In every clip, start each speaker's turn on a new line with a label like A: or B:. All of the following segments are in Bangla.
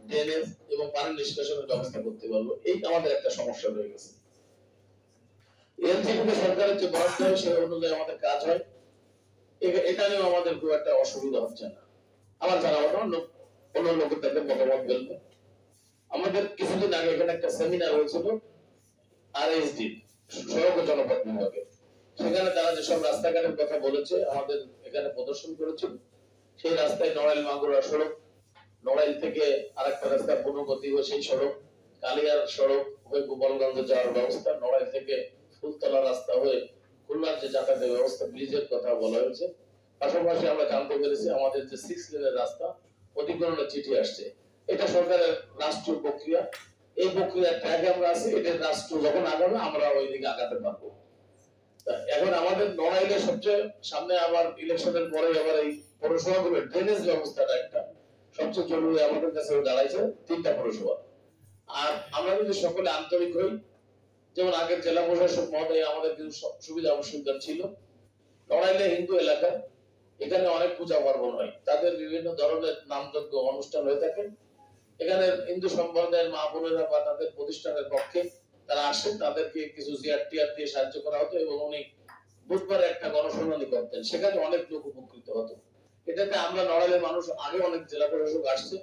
A: ড্রেনেজ এবং পানি নিষ্কাশনের ব্যবস্থা করতে পারবো। এই আমাদের একটা সমস্যা রয়ে গেছে। এনজিপি সরকারের যে বরাদ্দ হয় সেই অনুযায়ী আমাদের কাজ হয়, এখানেও আমাদের খুব একটা অসুবিধা হচ্ছে না। আমার জানা মতো অন্য লোকের তাদের মতামত বলবে। আমাদের কিছুদিন আগে এখানে একটা সেমিনার হয়েছিল আরএসডি সড়ক ও জনপথ বিভাগে, সেখানে তারা যেসব রাস্তাঘাটের কথা বলেছে আমাদের এখানে প্রদর্শন করেছিল। সেই রাস্তায় নড়াইল মাগুরা সড়ক, নড়াইল থেকে আরেকটা রাস্তা পুনর্গতি হয়ে সেই সড়ক, কালিয়ার সড়ক হয়ে গোপালগঞ্জ যাওয়ার ব্যবস্থা, নড়াইল থেকে ফুলতলা রাস্তা হয়ে খুলনার যে যাতায়াতের ব্যবস্থা, ব্রিজের কথা বলা হয়েছে। পাশাপাশি আমরা জানতে পেরেছি আমাদের যে 6 লেনের রাস্তা অধিগ্রহণের চিঠি আসছে। এটা সরকারের রাষ্ট্রীয় প্রক্রিয়া। এই প্রক্রিয়ার ট্র্যাকে আমরা আছি, এটা রাষ্ট্র যখন আগাবে আমরা ওই দিকে আগাতে পারবো। এখন আমাদের নড়াইলের সবচেয়ে সামনে আবার ইলেকশনের পরে আবার এই পৌরসভাগুলোর ড্রেনেজ ব্যবস্থাটা একটা সবচেয়ে জরুরি আমাদের কাছে দাঁড়াইছে। 3টা পৌরসভা। আর আমরা যদি সকলে আন্তরিক হই, যেমন আগের জেলা প্রশাসক মহোদয় আমাদের কিছু সুবিধা অসুবিধা ছিল। নড়াইলে হিন্দু এলাকা, এখানে অনেক পূজা পার্বণ হয়, তাদের বিভিন্ন ধরনের নামযজ্ঞ অনুষ্ঠান হয়ে থাকে। এখানে হিন্দু সম্প্রদায়ের মা বোনেরা বা তাদের প্রতিষ্ঠানের পক্ষে তারা আসেন, তাদেরকে কিছু জিআরটিআর দিয়ে সাহায্য করা হতো এবং উনি বুধবারে একটা গণশুনানি করতেন, সেখানে অনেক লোক উপকৃত হতো। এটাতে আমরা নড়াইলের মানুষ আগে অনেক জেলা প্রশাসক আসছে,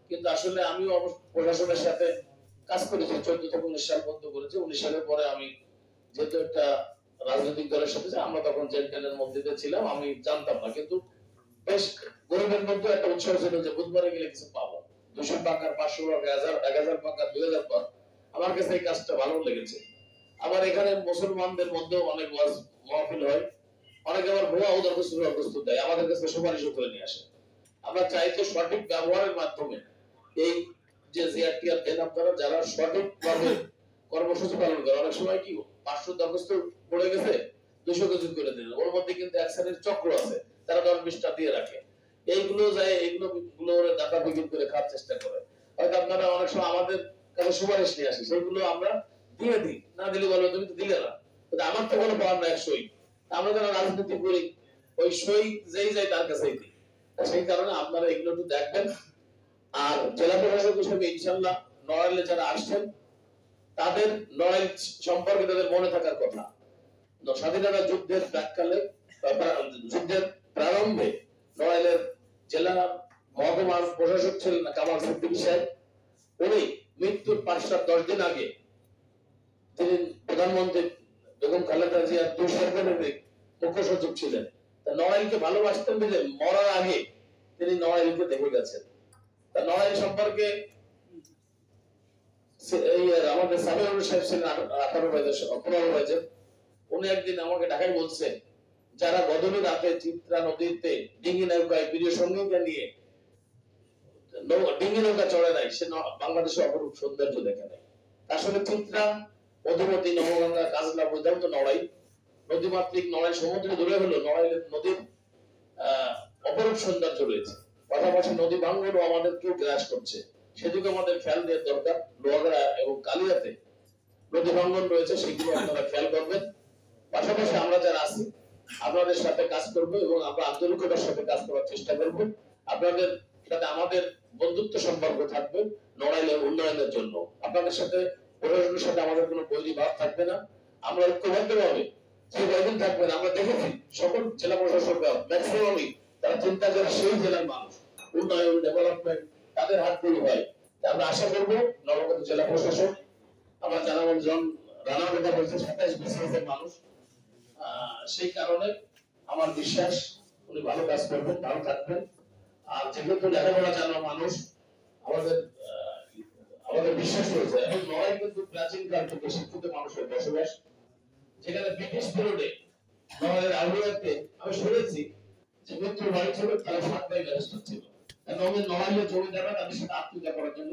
A: কিন্তু আসলে আমিও প্রশাসনের সাথে কাজ করেছি 14 থেকে 19 সাল পর্যন্ত করেছি। 19 সালের পরে আমি যেহেতু একটা রাজনৈতিক দলের সাথে আমরা তখন জেলটেনের মধ্যে ছিলাম, আমি জানতাম না, কিন্তু বেশ গরিবের মধ্যে একটা উৎসাহ ছিল যে বুধবারে গেলে কিছু পাবো। 200 টাকার 500 টাকা 1000 টাকা 2000 টাকা, আমার কাছে এই কাজটা ভালো লেগেছে। আবার এখানে মুসলমানদের মধ্যেও অনেক ওয়াজ মাহফিল হয়, অনেকে আবার ভুয়া ও দরখাস্ত দেয়, আমাদের কাছে সুপারিশও করে নিয়ে আসে। আমরা চাই যে সঠিক ব্যবহারের মাধ্যমে এই যে জিআরটিআর দেন আপনারা যারা সঠিকভাবে কর্মসূচি পালন করে, অনেক সময় কি 500 দরখাস্ত পড়ে গেছে 200 কেজি করে দেন, ওর মধ্যে কিন্তু এক শ্রেণীর চক্র আছে, তারা 10-20টা দিয়ে রাখে। এইগুলো ডাটা বিক্রি করে খাওয়ার চেষ্টা করে। হয়তো আপনারা অনেক সময় আমাদের কাছে সুপারিশ নিয়ে আসে, সেগুলো আমরা দিয়ে দিই, না দিলে বলো তুমি তো দিলে না, কিন্তু আমার তো কোনো পাওয়ার না 100। আমরা যারা রাজনীতি করি ওই সই যেই যায় তার কাছেই দিই। সেই কারণে আপনারা এগুলো একটু দেখবেন। আর জেলা প্রশাসক হিসেবে ইনশাআল্লাহ নড়াইলে যারা আসছেন তাদের নড়াইল সম্পর্কে তাদের মনে থাকার কথা। স্বাধীনতা যুদ্ধের প্রাককালে যুদ্ধের প্রারম্ভে নড়াইলের জেলা মহকুমার প্রশাসক ছিলেন কামাল সিদ্দিকী সাহেব। উনি মৃত্যুর 5-10 দিন আগে তিনি প্রধানমন্ত্রী বেগম খালেদা জিয়ার 2 সরকারের মুখ্য সচিব ছিলেন। নড়াইলকে ভালোবাসতেন বলে মরার আগে তিনি নড়াইলকে দেখে গেছেন। নড়াইল সম্পর্কে আমাদের সাবের সাহেব ছিলেন 15 বছর। উনি একদিন আমাকে ঢাকায় বলছে, যারা গধূলি রাতে চিত্রা নদীতে ডিঙ্গি নৌকায় প্রিয় সঙ্গীকে নিয়ে ডিঙ্গি নৌকা চড়ে নাই, সে বাংলাদেশের অপরূপ সৌন্দর্য দেখে নাই। আসলে চিত্রা, মধুমতি, নবগঙ্গা, কাজলা বোঝাও তো নড়াইল নদীমাতৃক, নড়াইল সমুদ্র দূরে হলো নড়াইলের নদীর অপরূপ সৌন্দর্য রয়েছে। পাশাপাশি নদী ভাঙ্গনও আমাদেরকেও গ্রাস করছে, সেদিকে আমাদের খেয়াল দেওয়ার দরকার। লোহাগড়া এবং কালিয়াতে নদী ভাঙ্গন রয়েছে, সেগুলো আপনারা খেয়াল করবেন। পাশাপাশি আমরা যারা আছি আপনাদের সাথে কাজ করব এবং আমরা আন্তরিকতার সাথে কাজ করার চেষ্টা করব। আপনাদের সাথে আমাদের বন্ধুত্ব সম্পর্ক থাকবে নড়াইলের উন্নয়নের জন্য। আপনাদের সাথে প্রশাসনের সাথে আমাদের কোনো বৈরী ভাব থাকবে না। আমরা ঐক্যবদ্ধভাবে সেই কয়দিন থাকবেন, আমরা দেখেছি সকল জেলা প্রশাসকরা ম্যাক্সিমামই তারা চিন্তা করে সেই জেলার মানুষ উন্নয়ন ডেভেলপমেন্ট তাদের হাত দিয়ে হয়। আমরা আশা করব নবগত জেলা প্রশাসক আমার জানাবেন জন রানা কথা বলছে 27-20 মানুষ, সেই কারণে আমার বিশ্বাস উনি ভালো কাজ করবেন, ভালো থাকবেন। আর যেহেতু লেখাপড়া জানা মানুষ আমাদের আমাদের বিশ্বাস রয়েছে। এখন নড়াইল কিন্তু প্রাচীন কাল থেকে শিক্ষিত মানুষের বসবাস, যেখানে ব্রিটিশ পিরিয়ডে নড়াইলের আউলিয়াতে আমি শুনেছি যে মৃত্যুর বাড়ি ছিল তারা 7 ভাই ব্যারিস্টার ছিল। নড়াইলের জমিদাররা তাদের সাথে আত্মীয়তা করার জন্য